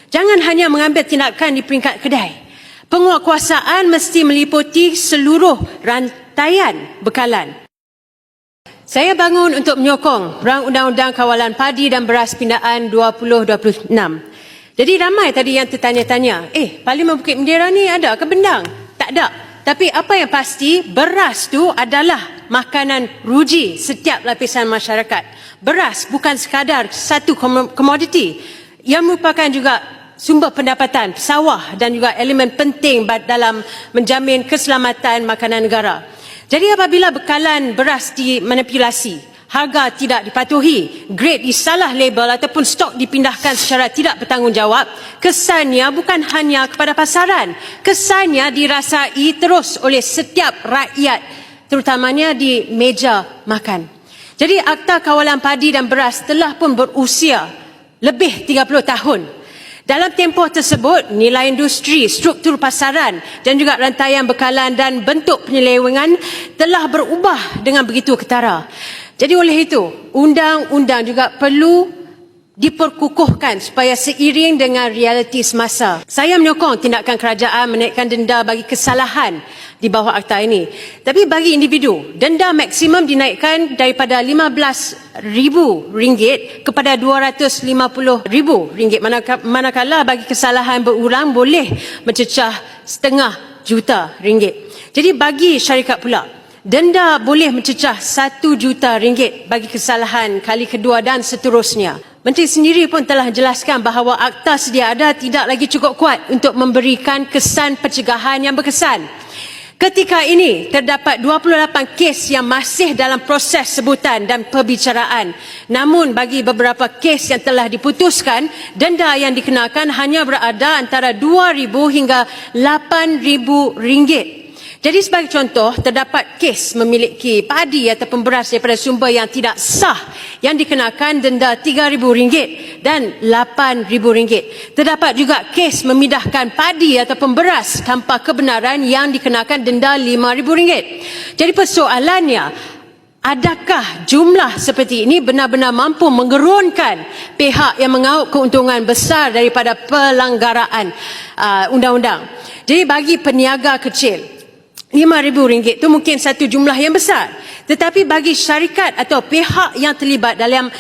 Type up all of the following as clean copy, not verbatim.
Jangan hanya mengambil tindakan di peringkat kedai. Penguatkuasaan mesti meliputi seluruh rantaian bekalan. Saya bangun untuk menyokong Rang Undang-Undang Kawalan Padi dan Beras Pindaan 2026. Jadi ramai tadi yang tertanya-tanya, Parlimen Bukit Mendera ni ada ke bendang? Tak ada. Tapi apa yang pasti, beras tu adalah makanan ruji setiap lapisan masyarakat. Beras bukan sekadar satu komoditi yang merupakan juga sumber pendapatan, sawah dan juga elemen penting dalam menjamin keselamatan makanan negara. Jadi apabila bekalan beras dimanipulasi, harga tidak dipatuhi, grade disalah label ataupun stok dipindahkan secara tidak bertanggungjawab, kesannya bukan hanya kepada pasaran, kesannya dirasai terus oleh setiap rakyat, terutamanya di meja makan. Jadi Akta Kawalan Padi dan Beras telah pun berusia lebih 30 tahun. Dalam tempoh tersebut, nilai industri, struktur pasaran dan juga rantaian bekalan dan bentuk penyelewengan telah berubah dengan begitu ketara. Jadi oleh itu, undang-undang juga perlu diperkukuhkan supaya seiring dengan realiti semasa. Saya menyokong tindakan kerajaan menaikkan denda bagi kesalahan di bawah akta ini. Tapi bagi individu, denda maksimum dinaikkan daripada RM15,000 kepada RM250,000, manakala bagi kesalahan berulang boleh mencecah RM500,000. Jadi bagi syarikat pula, denda boleh mencecah RM1 juta bagi kesalahan kali kedua dan seterusnya. Menteri sendiri pun telah jelaskan bahawa akta sedia ada tidak lagi cukup kuat untuk memberikan kesan pencegahan yang berkesan. Ketika ini, terdapat 28 kes yang masih dalam proses sebutan dan perbicaraan. Namun bagi beberapa kes yang telah diputuskan, denda yang dikenakan hanya berada antara RM2,000 hingga RM8,000. Jadi sebagai contoh, terdapat kes memiliki padi ataupun beras daripada sumber yang tidak sah yang dikenakan denda RM3,000 dan RM8,000. Terdapat juga kes memindahkan padi ataupun beras tanpa kebenaran yang dikenakan denda RM5,000. Jadi persoalannya, adakah jumlah seperti ini benar-benar mampu menggerunkan pihak yang mengaut keuntungan besar daripada pelanggaraan undang-undang? Jadi bagi peniaga kecil, RM5,000 itu mungkin satu jumlah yang besar. Tetapi bagi syarikat atau pihak yang terlibat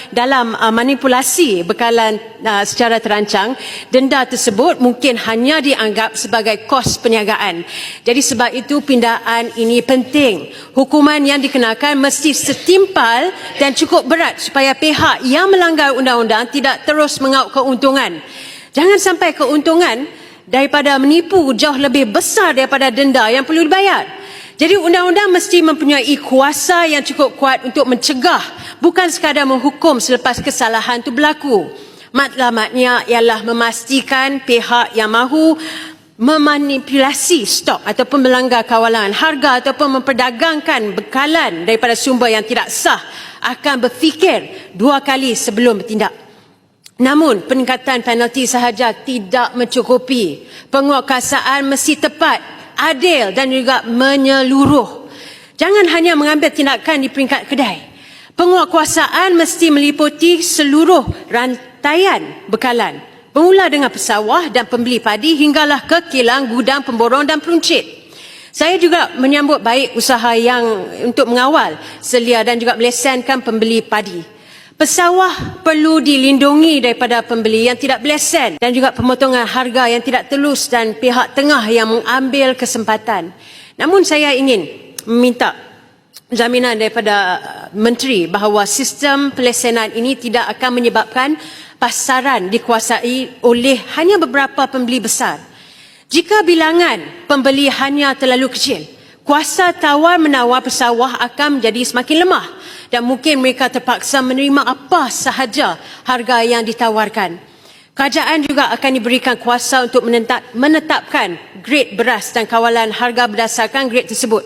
dalam manipulasi bekalan secara terancang, denda tersebut mungkin hanya dianggap sebagai kos perniagaan. Jadi sebab itu pindaan ini penting. Hukuman yang dikenakan mesti setimpal dan cukup berat supaya pihak yang melanggar undang-undang tidak terus mengaut keuntungan. Jangan sampai keuntungan daripada menipu jauh lebih besar daripada denda yang perlu dibayar. Jadi undang-undang mesti mempunyai kuasa yang cukup kuat untuk mencegah, bukan sekadar menghukum selepas kesalahan itu berlaku. Matlamatnya ialah memastikan pihak yang mahu memanipulasi stok ataupun melanggar kawalan harga ataupun memperdagangkan bekalan daripada sumber yang tidak sah akan berfikir dua kali sebelum bertindak. Namun, peningkatan penalti sahaja tidak mencukupi. Penguatkuasaan mesti tepat, adil dan juga menyeluruh. Jangan hanya mengambil tindakan di peringkat kedai. Penguatkuasaan mesti meliputi seluruh rantaian bekalan, bermula dengan pesawah dan pembeli padi hinggalah ke kilang, gudang, pemborong dan peruncit. Saya juga menyambut baik usaha yang untuk mengawal, selia dan juga melesenkan pembeli padi. Pesawah perlu dilindungi daripada pembeli yang tidak berlesen dan juga pemotongan harga yang tidak telus dan pihak tengah yang mengambil kesempatan. Namun saya ingin meminta jaminan daripada Menteri bahawa sistem pelesenan ini tidak akan menyebabkan pasaran dikuasai oleh hanya beberapa pembeli besar. Jika bilangan pembeli hanya terlalu kecil, kuasa tawar-menawar pesawah akan menjadi semakin lemah dan mungkin mereka terpaksa menerima apa sahaja harga yang ditawarkan. Kerajaan juga akan diberikan kuasa untuk menetapkan grade beras dan kawalan harga berdasarkan grade tersebut.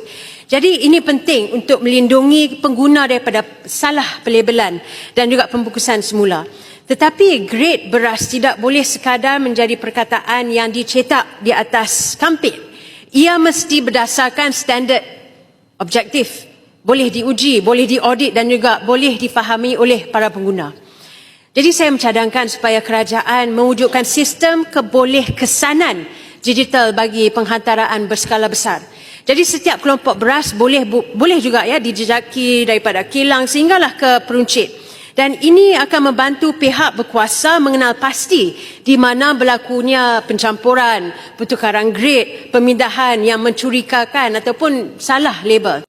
Jadi ini penting untuk melindungi pengguna daripada salah pelabelan dan juga pembungkusan semula. Tetapi grade beras tidak boleh sekadar menjadi perkataan yang dicetak di atas kampit. Ia mesti berdasarkan standard objektif, boleh diuji, boleh diaudit dan juga boleh difahami oleh para pengguna. Jadi saya mencadangkan supaya kerajaan mewujudkan sistem kebolehkesanan digital bagi penghantaraan berskala besar. Jadi setiap kelompok beras boleh juga ya dijejaki daripada kilang sehinggalah ke peruncit. Dan ini akan membantu pihak berkuasa mengenal pasti di mana berlakunya pencampuran, pertukaran grade, pemindahan yang mencurigakan ataupun salah label.